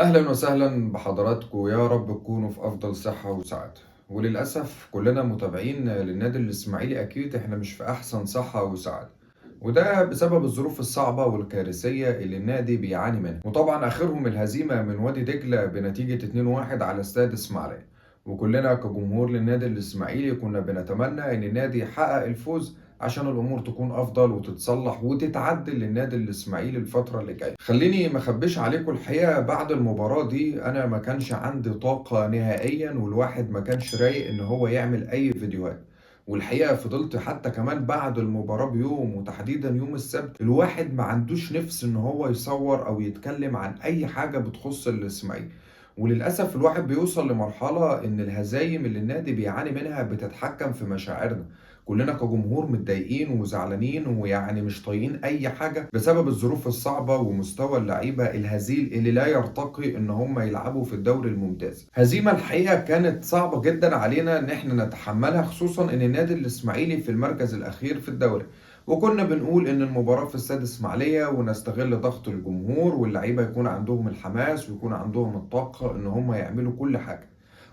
أهلا وسهلا بحضراتكم، يا رب تكونوا في أفضل صحة وسعادة. وللأسف كلنا متابعين للنادي الإسماعيلي، أكيد إحنا مش في أحسن صحة وسعادة، وده بسبب الظروف الصعبة والكارثية اللي النادي بيعاني منها، وطبعا آخرهم الهزيمة من وادي دجلة بنتيجة 2-1 على استاد إسماعيلية. وكلنا كجمهور للنادي الإسماعيلي كنا بنتمنى إن النادي يحقق الفوز عشان الامور تكون افضل وتتصلح وتتعدل للنادي الاسماعيلي الفتره اللي جايه. خليني ما اخبيش عليكم، الحقيقه بعد المباراه دي انا ما كانش عندي طاقه نهائيا، والواحد ما كانش رايق ان هو يعمل اي فيديوهات. والحقيقه فضلت حتى كمان بعد المباراه بيوم، وتحديدا يوم السبت، الواحد ما عندوش نفس ان هو يصور او يتكلم عن اي حاجه بتخص الاسماعيلي. وللاسف الواحد بيوصل لمرحله ان الهزايم اللي النادي بيعاني منها بتتحكم في مشاعرنا. كلنا كجمهور متضايقين وزعلانين، ويعني مش طايقين اي حاجه بسبب الظروف الصعبه ومستوى اللعيبه الهزيل اللي لا يرتقي ان هم يلعبوا في الدوري الممتاز. هزيمه الحقيقه كانت صعبه جدا علينا ان احنا نتحملها، خصوصا ان النادي الاسماعيلي في المركز الاخير في الدوري. وكنا بنقول ان المباراه في استاد اسماعيليه، ونستغل ضغط الجمهور واللعيبه يكون عندهم الحماس ويكون عندهم الطاقه ان هم يعملوا كل حاجه.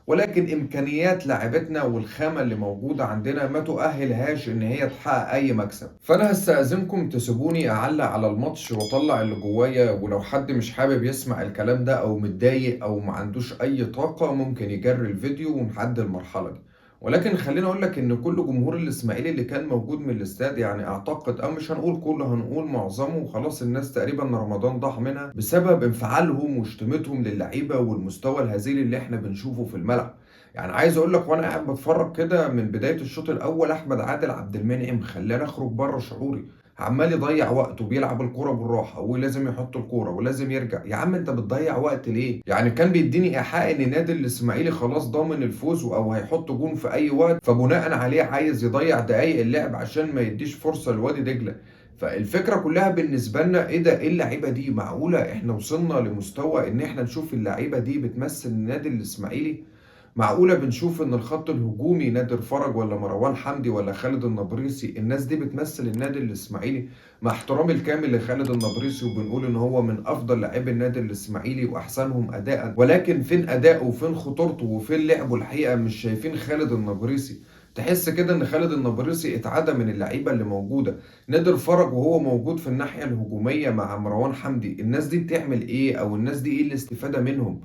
ولكن امكانيات لاعبتنا والخامه اللي موجوده عندنا ما تؤهلهاش ان هي تحقق اي مكسب. فانا هستاذنكم تسيبوني اعلق على الماتش واطلع اللي جوايا، ولو حد مش حابب يسمع الكلام ده او متضايق او ما عندوش اي طاقه ممكن يجري الفيديو ونعدي المرحله دي. ولكن خليني اقول لك ان كل جمهور الاسماعيلي اللي كان موجود من الاستاد، يعني اعتقد او مش هنقول كله، هنقول معظمه، وخلاص الناس تقريبا رمضان ضاع منها بسبب انفعالهم وشتمتهم للعيبه والمستوى الهزيل اللي احنا بنشوفه في الملعب. يعني عايز اقول لك وانا قاعد بتفرج كده من بدايه الشوط الاول، احمد عادل عبد المنعم خلاني اخرج بره شعوري. عمال يضيع وقته، بيلعب الكوره بالراحه ولازم يحط الكوره ولازم يرجع. يا عم انت بتضيع وقت ليه؟ يعني كان بيديني ايحاء ان نادي الاسماعيلي خلاص ضامن الفوز او هيحط جون في اي وقت، فبناء عليه عايز يضيع دقايق اللعب عشان ما يديش فرصه لوادي دجله. فالفكره كلها بالنسبه لنا ايه ده؟ ايه اللعيبه دي؟ معقوله احنا وصلنا لمستوى ان احنا نشوف اللعيبه دي بتمثل النادي الاسماعيلي؟ معقولة بنشوف إن الخط الهجومي نادر فرج ولا مروان حمدي ولا خالد النبريسي الناس دي بتمثل النادي الإسماعيلي؟ مع احترامي الكامل لخالد النبريسي، وبنقول إن هو من أفضل لاعبي النادي الإسماعيلي وأحسنهم أداء، ولكن فين أداؤه وفين خطورته وفين لعبه؟ الحقيقة مش شايفين خالد النبريسي. تحس كده ان خالد النبريسي اتعدى من اللعيبه اللي موجوده. نادر فرج وهو موجود في الناحيه الهجوميه مع مروان حمدي، الناس دي بتعمل ايه؟ او الناس دي ايه الاستفاده منهم؟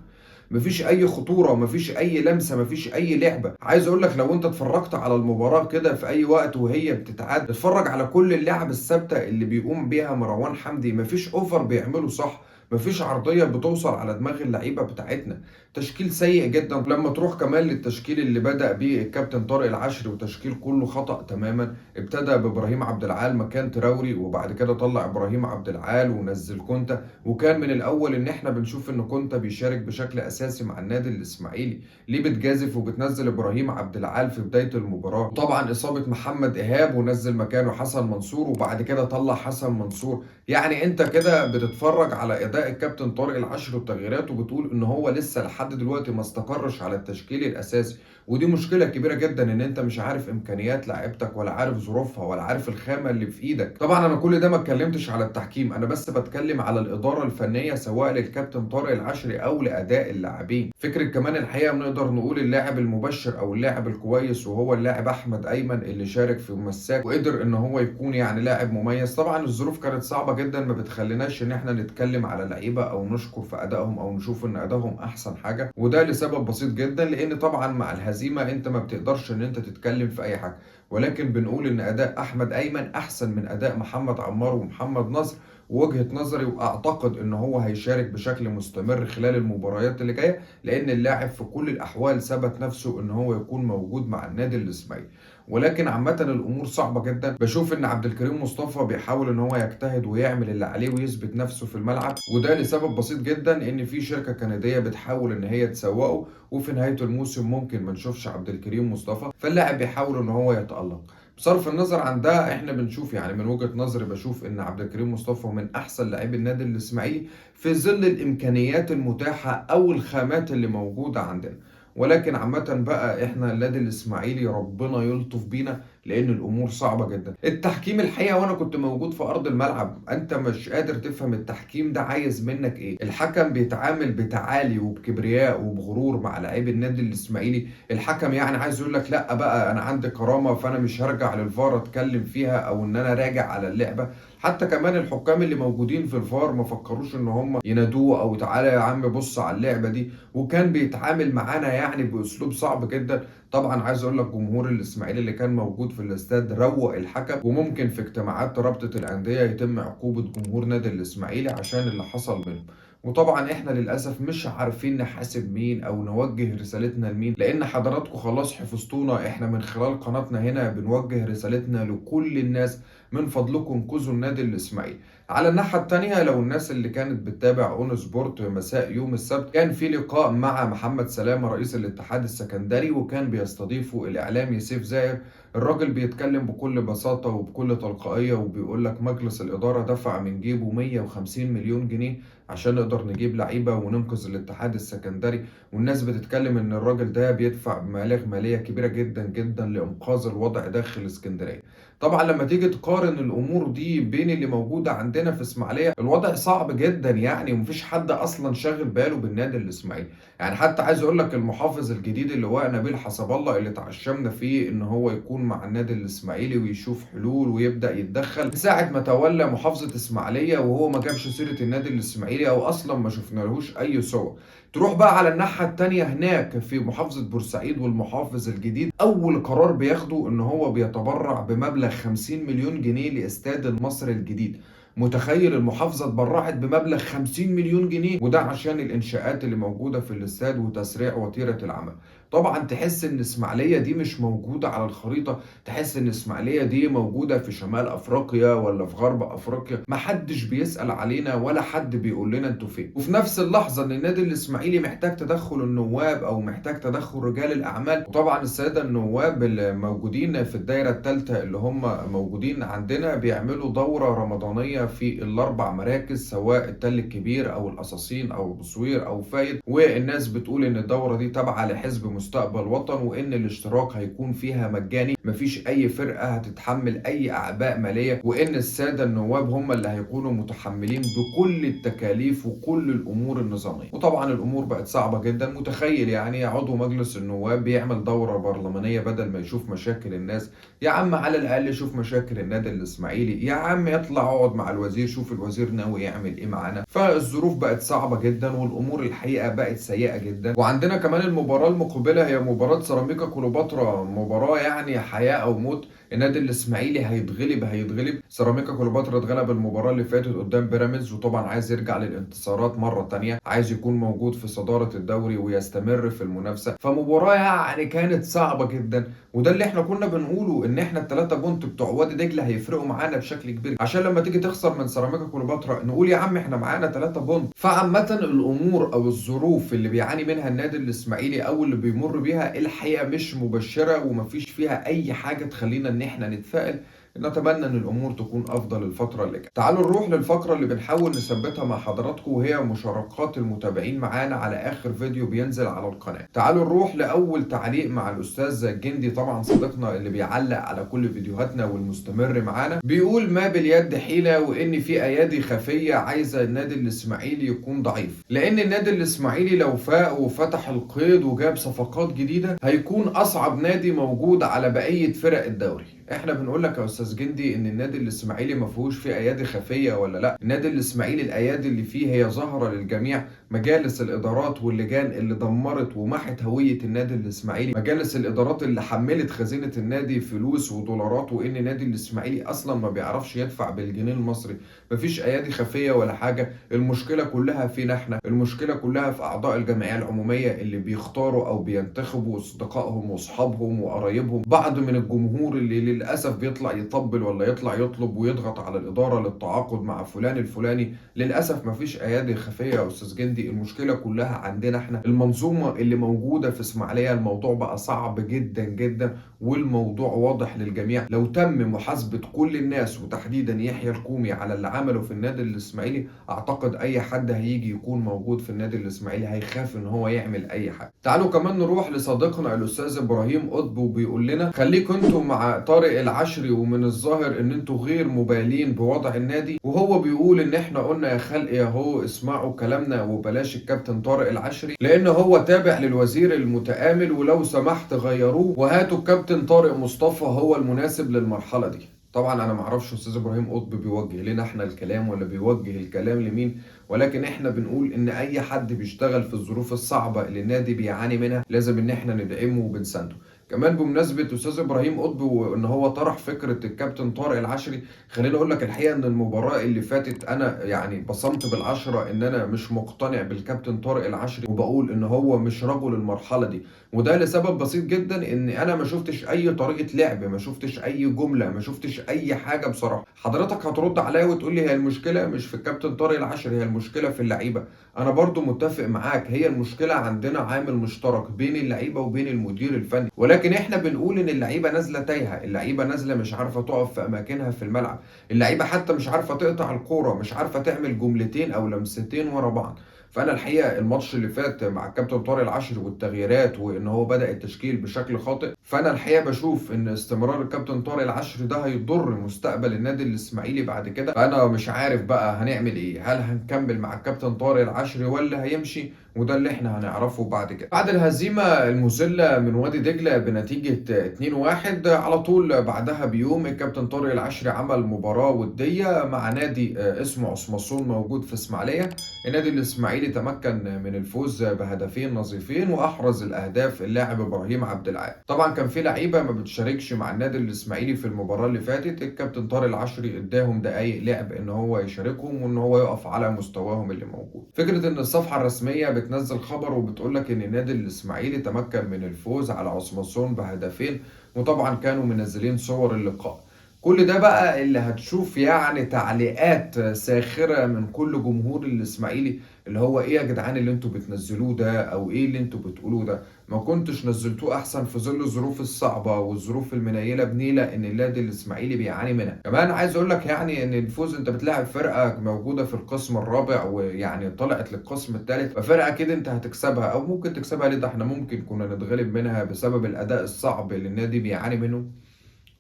مفيش اي خطوره، مفيش اي لمسه، مفيش اي لعبه. عايز اقول لك لو انت اتفرجت على المباراه كده في اي وقت وهي بتتعاد، اتفرج على كل اللعب الثابته اللي بيقوم بيها مروان حمدي. مفيش اوفر بيعمله صح، مفيش عرضيه بتوصل على دماغ اللعيبه بتاعتنا. تشكيل سيء جدا. لما تروح كمان للتشكيل اللي بدأ بيه الكابتن طارق العشري، وتشكيل كله خطأ تماما. ابتدى بابراهيم عبد العال مكان تراوري، وبعد كده طلع ابراهيم عبد العال ونزل كونتا. وكان من الاول ان احنا بنشوف ان كونتا بيشارك بشكل اساسي مع النادي الاسماعيلي. ليه بتجازف وبتنزل ابراهيم عبد العال في بدايه المباراه؟ وطبعا اصابه محمد ايهاب ونزل مكانه حسن منصور، وبعد كده طلع حسن منصور. يعني انت كده بتتفرج على اداء الكابتن طارق العشر وتغييراته، وبتقول ان هو لسه لحد دلوقتي ما استقرش على التشكيل الاساسي. ودي مشكله كبيره جدا، ان انت مش عارف امكانيات لاعيبتك ولا عارف ظروفها ولا عارف الخامه اللي في ايدك. طبعا انا كل ده ما اتكلمتش على التحكيم، انا بس بتكلم على الاداره الفنيه سواء للكابتن طارق العشري او لاداء اللاعبين. فكره كمان الحقيقه بنقدر نقول اللاعب المبشر او اللاعب الكويس وهو اللاعب احمد ايمن، اللي شارك في مساك وقدر ان هو يكون يعني لاعب مميز. طبعا الظروف كانت صعبه جدا، ما بتخليناش ان احنا نتكلم على لعيبه او نشكر في ادائهم او نشوف ان ادائهم احسن حاجه، وده لسبب بسيط جدا، لان طبعا مع الهزيمه انت ما بتقدرش ان انت تتكلم في اي حاجه. ولكن بنقول ان اداء احمد ايمن احسن من اداء محمد عمار ومحمد نصر، ووجهة نظري، واعتقد ان هو هيشارك بشكل مستمر خلال المباريات اللي جايه، لان اللاعب في كل الاحوال ثبت نفسه ان هو يكون موجود مع النادي الاسماعيلي. ولكن عامة الأمور صعبة جدا. بشوف إن عبد الكريم مصطفى بيحاول إن هو يجتهد ويعمل اللي عليه ويثبت نفسه في الملعب، وده لسبب بسيط جدا، إن في شركة كندية بتحاول إن هي تسوقه، وفي نهاية الموسم ممكن ما نشوفش عبد الكريم مصطفى، فاللاعب بيحاول إن هو يتألق. بصرف النظر عن ده، احنا بنشوف يعني من وجهة نظري بشوف ان عبد الكريم مصطفى من احسن لاعبي النادي الاسماعيلي في ظل الامكانيات المتاحة او الخامات اللي موجودة عندنا. ولكن عامة بقى احنا النادي الاسماعيلي ربنا يلطف بينا، لان الامور صعبه جدا. التحكيم الحقيقه وانا كنت موجود في ارض الملعب انت مش قادر تفهم التحكيم ده عايز منك ايه. الحكم بيتعامل بتعالي وبكبرياء وبغرور مع لاعبي النادي الاسماعيلي. الحكم يعني عايز يقول لك لا بقى انا عندي كرامه فانا مش هرجع للفار اتكلم فيها او ان انا راجع على اللعبه. حتى كمان الحكام اللي موجودين في الفار ما فكروش ان هم ينادوه او تعالى يا عم بص على اللعبه دي، وكان بيتعامل معانا يعني باسلوب صعب جدا. طبعا عايز اقول لك جمهور الاسماعيلي اللي كان موجود في الاستاد روق الحكم، وممكن في اجتماعات رابطه الانديه يتم عقوبه جمهور نادي الاسماعيلي عشان اللي حصل منهم. وطبعا احنا للاسف مش عارفين نحاسب مين او نوجه رسالتنا لمين، لان حضراتكم خلاص حفظتونا. احنا من خلال قناتنا هنا بنوجه رسالتنا لكل الناس، من فضلكم انقذوا النادي الاسماعيلي. على الناحية التانية لو الناس اللي كانت بتتابع اون سبورت مساء يوم السبت، كان في لقاء مع محمد سلامة رئيس الاتحاد السكندري، وكان بيستضيفه الاعلامي سيف زاهر. الراجل بيتكلم بكل بساطة وبكل تلقائية وبيقول لك مجلس الإدارة دفع من جيبه 150 مليون جنيه عشان نقدر نجيب لعيبة وننقذ الاتحاد السكندري. والناس بتتكلم ان الراجل ده بيدفع مبالغ مالية كبيرة جدا جدا لإنقاذ الوضع داخل اسكندرية. طبعا لما تيجي تقارن الامور دي بين اللي موجوده عندنا في اسماعيليه، الوضع صعب جدا يعني، ومفيش حد اصلا شاغل باله بالنادي الاسماعيلي. يعني حتى عايز اقول لك المحافظ الجديد اللي هو نبيل حسب الله اللي تعشمنا فيه ان هو يكون مع النادي الاسماعيلي ويشوف حلول ويبدا يتدخل، من ساعه ما تولى محافظه اسماعيليه وهو ما جابش سيره النادي الاسماعيلي او اصلا ما شفنالهوش اي صور. تروح بقى على الناحية التانية هناك في محافظة بورسعيد والمحافظ الجديد، أول قرار بياخده إن هو بيتبرع بمبلغ 50 مليون جنيه لاستاد المصري الجديد. متخيل المحافظة اتبرعت بمبلغ 50 مليون جنيه، وده عشان الإنشاءات اللي موجودة في الاستاد وتسريع وتيرة العمل. طبعا تحس إن إسماعيلية دي مش موجودة على الخريطة، تحس إن إسماعيلية دي موجودة في شمال أفريقيا ولا في غرب أفريقيا، محدش بيسأل علينا ولا حد بيقول لنا أنتوا فين. وفي نفس اللحظة إن النادي الإسماعيلي محتاج تدخل النواب أو محتاج تدخل رجال الأعمال. وطبعا السادة النواب اللي موجودين في الدايرة الثالثة اللي هم موجودين عندنا بيعملوا دورة رمضانية في الأربع مراكز، سواء التل الكبير أو القصاصين أو بصوير أو فايد. والناس بتقول إن الدورة دي تابعة لحزب مستقبل وطن، وإن الاشتراك هيكون فيها مجاني، مفيش أي فرقة هتتحمل أي أعباء مالية، وإن السادة النواب هم اللي هيكونوا متحملين بكل التكاليف وكل الأمور النظامية. وطبعا الأمور بقت صعبة جدا. متخيل يعني عضو مجلس النواب بيعمل دورة برلمانية بدل ما يشوف مشاكل الناس؟ يا عم على الأقل شوف مشاكل النادي الإسماعيلي، يا عم اطلع اقعد مع الوزير شوف الوزير ناوي يعمل إيه معانا. فالظروف بقت صعبة جدا والأمور الحقيقة بقت سيئة جدا. وعندنا كمان المباراة المقبلة هي مباراة سيراميكا كليوباترا، مباراة يعني حياة أو موت. النادي الاسماعيلي هيتغلب. سيراميكا كليوباترا اتغلب المباراه اللي فاتت قدام بيراميدز، وطبعا عايز يرجع للانتصارات مره تانية، عايز يكون موجود في صداره الدوري ويستمر في المنافسه. فمباراه يعني كانت صعبه جدا. وده اللي احنا كنا بنقوله ان احنا الثلاثه بونت بتوع وادي دجله هيفرقوا معانا بشكل كبير، عشان لما تيجي تخسر من سيراميكا كليوباترا نقول يا عم احنا معانا 3 بونت. فعامه الامور او الظروف اللي بيعاني منها النادي الاسماعيلي او اللي بيمر بيها الحقيقه مش مبشره ومفيش فيها اي حاجه تخلينا ان احنا نتفائل. نتمنى ان الامور تكون افضل الفتره اللي جايه. تعالوا نروح للفقره اللي بنحاول نثبتها مع حضراتكم، وهي مشاركات المتابعين معانا على اخر فيديو بينزل على القناه. تعالوا نروح لاول تعليق مع الاستاذ الجندي، طبعا صديقنا اللي بيعلق على كل فيديوهاتنا والمستمر معانا. بيقول ما باليد حيله، وان في ايادي خفيه عايزه النادي الاسماعيلي يكون ضعيف، لان النادي الاسماعيلي لو فاق وفتح القيد وجاب صفقات جديده هيكون اصعب نادي موجود على بقيه فرق الدوري. احنا بنقول لك يا استاذ جندي ان النادي الاسماعيلي ما فيهوش فيه ايادي خفيه ولا لا؟ النادي الاسماعيلي الايادي اللي فيه هي ظاهره للجميع. مجالس الادارات واللجان اللي دمرت ومحت هويه النادي الاسماعيلي، مجالس الادارات اللي حملت خزينه النادي فلوس ودولارات، وان النادي الاسماعيلي اصلا ما بيعرفش يدفع بالجنيه المصري. مفيش ايادي خفيه ولا حاجه. المشكله كلها فينا احنا، المشكله كلها في اعضاء الجمعيه العموميه اللي بيختاروا او بينتخبوا اصدقائهم واصحابهم وقرايبهم. بعض من الجمهور اللي للاسف بيطلع يطبل ولا يطلع يطلب ويضغط على الاداره للتعاقد مع فلان الفلاني. للاسف مفيش ايادي خفيه يا استاذ جندي. المشكله كلها عندنا احنا، المنظومه اللي موجوده في اسماعيليه. الموضوع بقى صعب جدا جدا والموضوع واضح للجميع. لو تم محاسبه كل الناس وتحديدا يحيى الكومي على اللي عمله في النادي الاسماعيلي، اعتقد اي حد هيجي يكون موجود في النادي الاسماعيلي هيخاف ان هو يعمل اي حاجه. تعالوا كمان نروح لصديقنا الاستاذ ابراهيم قطب، وبيقول لنا خليكم انتم مع طارق طارق العشري ومن الظاهر ان انتوا غير مبالين بوضع النادي، وهو بيقول ان احنا قلنا يا خلق اهو اسمعوا كلامنا وبلاش الكابتن طارق العشري لان هو تابع للوزير المتآمل، ولو سمحت غيروه وهاتوا الكابتن طارق مصطفى هو المناسب للمرحلة دي. طبعا انا معرفش استاذ ابراهيم قطب بيوجه لنا احنا الكلام ولا بيوجه الكلام لمين، ولكن احنا بنقول ان اي حد بيشتغل في الظروف الصعبة اللي النادي بيعاني منها لازم ان احنا ندعمه وبنسانده. كمان بمناسبة استاذ ابراهيم قطب وان هو طرح فكرة الكابتن طارق العشري، خليني اقول لك الحقيقة ان المباراة اللي فاتت انا يعني بصمت بالعشرة ان انا مش مقتنع بالكابتن طارق العشري، وبقول ان هو مش رجل المرحلة دي. وده لسبب بسيط جدا، ان انا ما شفتش اي طريقة لعب، ما شفتش اي جملة، ما شفتش اي حاجة بصراحة. حضرتك هترد عليا وتقول لي هي المشكلة مش في الكابتن طارق العشري، هي المشكلة في اللعيبة. انا برضو متفق معاك، هي المشكلة عندنا عامل مشترك بين اللعيبة وبين المدير الفني، ولكن احنا بنقول ان اللعيبة نازلة تايهة، اللعيبة نازلة مش عارفة تقف في اماكنها في الملعب، اللعيبة حتى مش عارفة تقطع الكورة، مش عارفة تعمل جملتين او لمستين ورا بعض. فانا الحقيقه الماتش اللي فات مع الكابتن طارق العشري والتغييرات وان هو بدا التشكيل بشكل خاطئ، فانا الحقيقه بشوف ان استمرار الكابتن طارق العشري ده هيضر مستقبل النادي الاسماعيلي بعد كده. فانا مش عارف بقى هنعمل ايه، هل هنكمل مع الكابتن طارق العشري ولا هيمشي؟ وده اللي احنا هنعرفه بعد كده. بعد الهزيمه المذله من وادي دجله بنتيجه 2-1، على طول بعدها بيوم الكابتن طارق العشري عمل مباراه وديه مع نادي اسمه عصمصون موجود في اسماعيليه. النادي الاسماعيلي تمكن من الفوز بهدفين نظيفين، واحرز الاهداف اللاعب ابراهيم عبد العال. طبعا كان في لعيبه ما بتشاركش مع النادي الاسماعيلي في المباراه اللي فاتت، الكابتن طارق العشري اداهم دقائق لعب ان هو يشاركهم وان هو يقف على مستواهم اللي موجود. فكره ان الصفحه الرسميه بتنزل خبر وبتقول لك ان النادي الاسماعيلي تمكن من الفوز على عصمصون بهدفين، وطبعا كانوا منزلين صور اللقاء. كل ده بقى اللي هتشوف يعني تعليقات ساخرة من كل جمهور الإسماعيلي، اللي هو إيه يا جدعان اللي انتوا بتنزلوه ده، أو إيه اللي انتوا بتقولوه ده، ما كنتش نزلتوه أحسن في ظل الظروف الصعبة والظروف المنيلة بنيلة إن النادي الإسماعيلي بيعاني منها. كمان عايز أقول لك يعني إن الفوز، أنت بتلاعب فرقة موجودة في القسم الرابع ويعني طلعت للقسم الثالث، ففرقة كده أنت هتكسبها أو ممكن تكسبها ليه، ده إحنا ممكن كنا نتغلب منها بسبب الأداء الصعب اللي النادي بيعاني منه.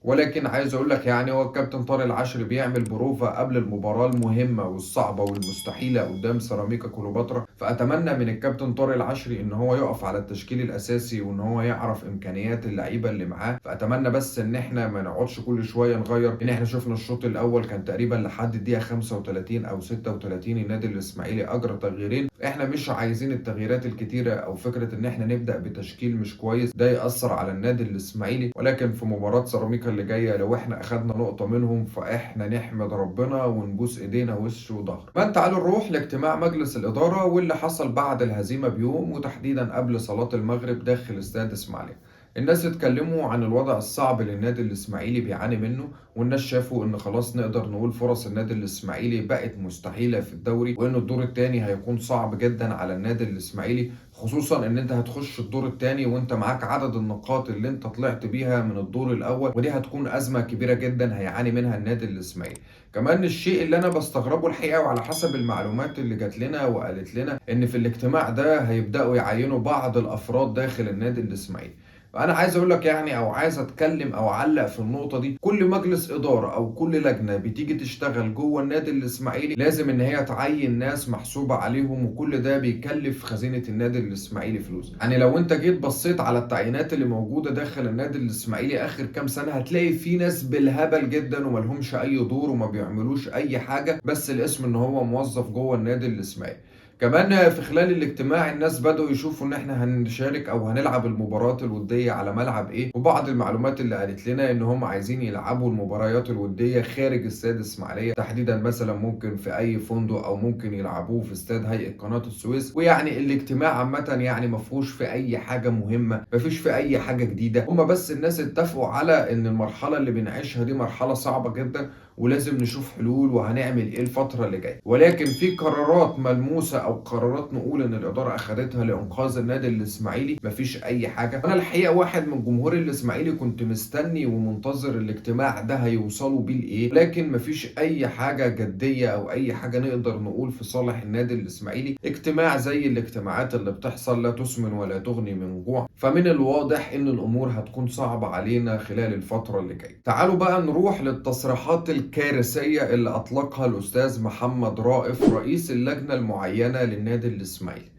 ولكن عايز اقول لك يعني هو الكابتن طارق العشري بيعمل بروفا قبل المباراه المهمه والصعبه والمستحيله قدام سيراميكا كليوباترا، فاتمنى من الكابتن طارق العشري ان هو يقف على التشكيل الاساسي وان هو يعرف امكانيات اللعيبه اللي معاه. فاتمنى بس ان احنا ما نقعدش كل شويه نغير، ان احنا شفنا الشوط الاول كان تقريبا لحد الدقيقه 35 او 36 النادي الاسماعيلي اجرى تغييرين. احنا مش عايزين التغييرات الكتيره او فكره ان احنا نبدا بتشكيل مش كويس ده ياثر على النادي الاسماعيلي. ولكن في مباراه سيراميكا اللي جايه لو احنا اخدنا نقطة منهم فاحنا نحمد ربنا ونبوس ايدينا وش وظهر. من تعالوا نروح لاجتماع مجلس الإدارة واللي حصل بعد الهزيمة بيوم، وتحديدا قبل صلاة المغرب داخل استاد اسماعيلية. الناس اتكلموا عن الوضع الصعب اللي النادي الاسماعيلي بيعاني منه، والناس شافوا ان خلاص نقدر نقول فرص النادي الاسماعيلي بقت مستحيلة في الدوري، وان الدور الثاني هيكون صعب جدا على النادي الاسماعيلي، خصوصا ان انت هتخش الدور الثاني وانت معاك عدد النقاط اللي انت طلعت بيها من الدور الاول، ودي هتكون ازمة كبيرة جدا هيعاني منها النادي الاسماعيلي. كمان الشيء اللي انا بستغربه الحقيقة، وعلى حسب المعلومات اللي جات لنا وقالت لنا ان في الاجتماع ده هيبدأوا يعينوا بعض الافراد داخل النادي الاسماعيلي. فانا عايز اقول لك يعني او عايز اتكلم او اعلق في النقطه دي، كل مجلس اداره او كل لجنه بتيجي تشتغل جوه النادي الاسماعيلي لازم ان هي تعين ناس محسوبه عليهم، وكل ده بيكلف خزينه النادي الاسماعيلي فلوس. يعني لو انت جيت بصيت على التعيينات اللي موجوده داخل النادي الاسماعيلي اخر كام سنه هتلاقي في ناس بالهبل جدا وملهمش اي دور وما بيعملوش اي حاجه، بس الاسم ان هو موظف جوه النادي الاسماعيلي. كمان في خلال الاجتماع الناس بدأوا يشوفوا ان احنا هنشارك او هنلعب المباريات الودية على ملعب ايه، وبعض المعلومات اللي قالت لنا ان هم عايزين يلعبوا المباريات الودية خارج استاد اسماعيلية، تحديدا مثلا ممكن في اي فندق او ممكن يلعبوه في استاد هيئة قناة السويس. ويعني الاجتماع عامة يعني ما فيهوش في اي حاجة مهمة، ما فيش في اي حاجة جديدة، هم بس الناس اتفقوا على ان المرحلة اللي بنعيشها دي مرحلة صعبة جدا، ولازم نشوف حلول وهنعمل ايه الفترة اللي جاية. ولكن في قرارات ملموسة او قرارات نقول ان الادارة اخدتها لانقاذ النادي الاسماعيلي؟ مفيش اي حاجة. انا الحقيقة واحد من جمهور الاسماعيلي كنت مستني ومنتظر الاجتماع ده هيوصلوا بيه لايه، لكن مفيش اي حاجة جدية او اي حاجة نقدر نقول في صالح النادي الاسماعيلي. اجتماع زي الاجتماعات اللي بتحصل لا تسمن ولا تغني من جوع، فمن الواضح ان الامور هتكون صعبة علينا خلال الفترة اللي جاية. تعالوا بقى نروح للتصريحات الكارثية اللي اطلقها الاستاذ محمد رائف رئيس اللجنة المعينة للنادي الاسماعيلي.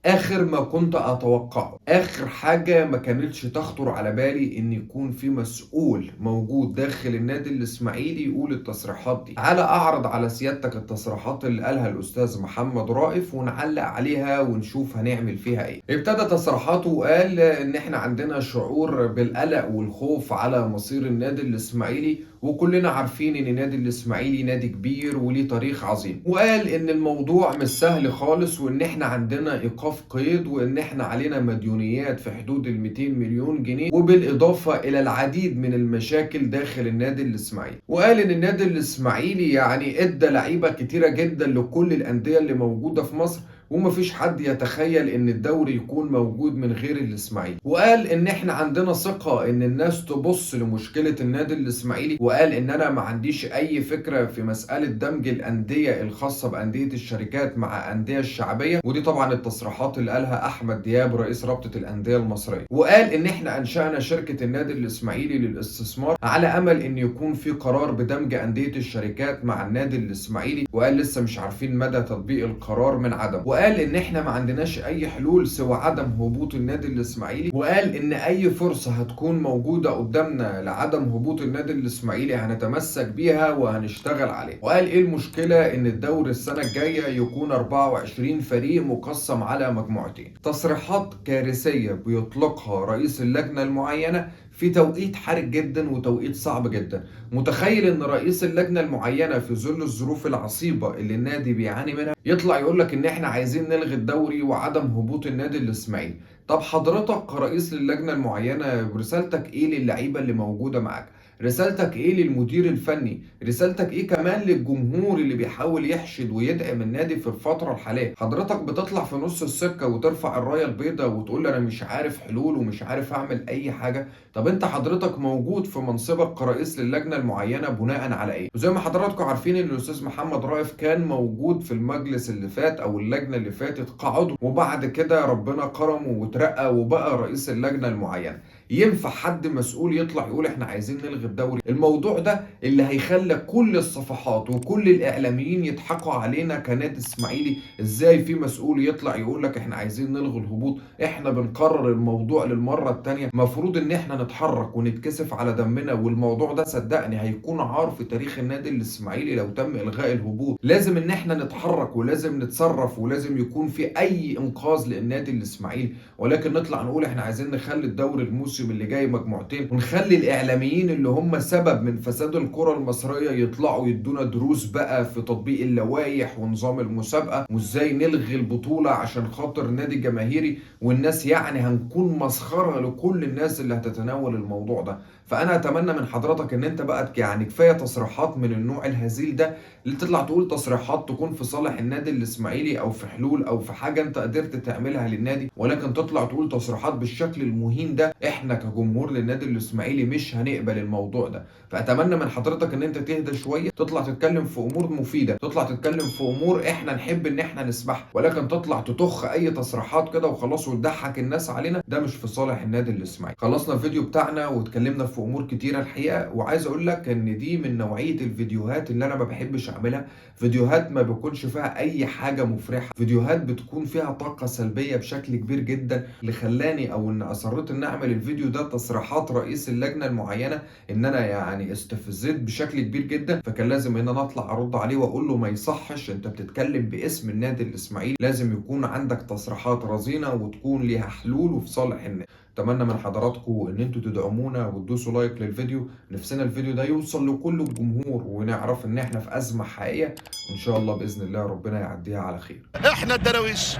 اخر ما كنت اتوقعه، اخر حاجة ما كانتش تخطر على بالي ان يكون في مسؤول موجود داخل النادي الاسماعيلي يقول التصريحات دي. تعالى اعرض على سيادتك التصريحات اللي قالها الاستاذ محمد رائف ونعلق عليها ونشوف هنعمل فيها ايه. ابتدى تصريحاته وقال ان احنا عندنا شعور بالقلق والخوف على مصير النادي الاسماعيلي، وكلنا عارفين ان النادي الاسماعيلي نادي كبير وليه تاريخ عظيم. وقال ان الموضوع مش سهل خالص، وان احنا عندنا ايقاف قيد، وان احنا علينا مديونيات في حدود ال 200 مليون جنيه، وبالاضافه الى العديد من المشاكل داخل النادي الاسماعيلي. وقال ان النادي الاسماعيلي يعني ادى لعيبه كتيره جدا لكل الانديه اللي موجوده في مصر، ومفيش حد يتخيل ان الدوري يكون موجود من غير الاسماعيلي. وقال ان احنا عندنا ثقة ان الناس تبص لمشكلة النادي الاسماعيلي. وقال ان انا ما عنديش اي فكرة في مسألة دمج الاندية الخاصة باندية الشركات مع اندية الشعبية، ودي طبعا التصريحات اللي قالها احمد دياب رئيس رابطة الاندية المصرية. وقال ان احنا انشأنا شركة النادي الاسماعيلي للاستثمار على امل ان يكون في قرار بدمج اندية الشركات مع النادي الاسماعيلي. وقال لسه مش عارفين مدى تطبيق القرار من عدم. وقال ان احنا ما عندناش اي حلول سوى عدم هبوط النادي الاسماعيلي. وقال ان اي فرصة هتكون موجودة قدامنا لعدم هبوط النادي الاسماعيلي هنتمسك بيها وهنشتغل عليه. وقال ايه المشكلة ان الدوري السنة الجاية يكون 24 فريق مقسم على مجموعتين. تصريحات كارثية بيطلقها رئيس اللجنة المعينة في توقيت حرج جدا وتوقيت صعب جدا. متخيل ان رئيس اللجنة المعينة في ظل الظروف العصيبة اللي النادي بيعاني منها يطلع يقول لك ان احنا عايزين نلغي الدوري وعدم هبوط النادي الاسماعيلي؟ طب حضرتك رئيس اللجنة المعينة رسالتك ايه للعيبة اللي موجودة معاك؟ رسالتك ايه للمدير الفني؟ رسالتك ايه كمان للجمهور اللي بيحاول يحشد ويدعم النادي في الفترة الحالية؟ حضرتك بتطلع في نص السكة وترفع الراية البيضاء وتقول انا مش عارف حلول ومش عارف اعمل اي حاجة؟ طب انت حضرتك موجود في منصبك كرئيس للجنة المعينة بناء على ايه؟ وزي ما حضراتكم عارفين ان الاستاذ محمد رائف كان موجود في المجلس اللي فات او اللجنة اللي فاتت كعضو، وبعد كده ربنا كرمه وترقى وبقى رئيس اللجنة المعينة. ينفع حد مسؤول يطلع يقول احنا عايزين نلغي الدوري؟ الموضوع ده اللي هيخلى كل الصفحات وكل الاعلاميين يضحكوا علينا كنادي اسماعيلي. ازاي في مسؤول يطلع يقول لك احنا عايزين نلغي الهبوط؟ احنا بنقرر الموضوع للمرة التانية، مفروض ان احنا نتحرك ونتكسف على دمنا. والموضوع ده صدقني هيكون عار في تاريخ النادي الاسماعيلي لو تم الغاء الهبوط. لازم ان احنا نتحرك ولازم نتصرف ولازم يكون في اي انقاذ للنادي الاسماعيلي، ولكن نطلع نقول احنا عايزين نخلي الدوري الموسم اللي جاي مجموعتين، ونخلي الاعلاميين اللي هم سبب من فساد الكرة المصرية يطلعوا يدونا دروس بقى في تطبيق اللوائح ونظام المسابقة وازاي نلغي البطولة عشان خاطر نادي جماهيري. والناس يعني هنكون مسخرة لكل الناس اللي هتتناول الموضوع ده. فانا اتمنى من حضرتك ان انت بقى يعني كفايه تصريحات من النوع الهزيل ده، اللي تطلع تقول تصريحات تكون في صالح النادي الاسماعيلي او في حلول او في حاجه انت قدرت تعملها للنادي، ولكن تطلع تقول تصريحات بالشكل المهين ده. احنا كجمهور للنادي الاسماعيلي مش هنقبل الموضوع ده. فاتمنى من حضرتك ان انت تهدى شويه، تطلع تتكلم في امور مفيده، تطلع تتكلم في امور احنا نحب ان احنا نسمعها، ولكن تطلع تطخ اي تصريحات كده وخلاص وتضحك الناس علينا، ده مش في صالح النادي الاسماعيلي. خلصنا الفيديو بتاعنا واتكلمنا في امور كتيره الحقيقه، وعايز اقول لك ان دي من نوعيه الفيديوهات اللي انا ما بحبش اعملها. فيديوهات ما بيكونش فيها اي حاجه مفرحه، فيديوهات بتكون فيها طاقه سلبيه بشكل كبير جدا. اللي خلاني او ان اصريت ان اعمل الفيديو ده تصريحات رئيس اللجنه المعينه، ان انا يعني استفزيت بشكل كبير جدا، فكان لازم ان انا اطلع ارد عليه واقول له ما يصحش، انت بتتكلم باسم النادي الاسماعيلي، لازم يكون عندك تصريحات رزينه وتكون ليها حلول وفي صالح النادي. أتمنى من حضراتكم إن أنتم تدعمونا وتدوسوا لايك للفيديو، نفسنا الفيديو ده يوصل لكل الجمهور ونعرف إن إحنا في أزمة حقيقية، وإن شاء الله بإذن الله ربنا يعديها على خير. احنا الدراويش،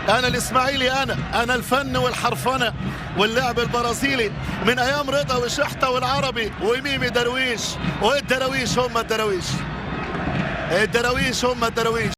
انا الاسماعيلي، انا الفن والحرفنه واللعب البرازيلي من ايام رضا وشحته والعربي وميمي درويش، والدراويش هم الدراويش، الدراويش هم الدراويش.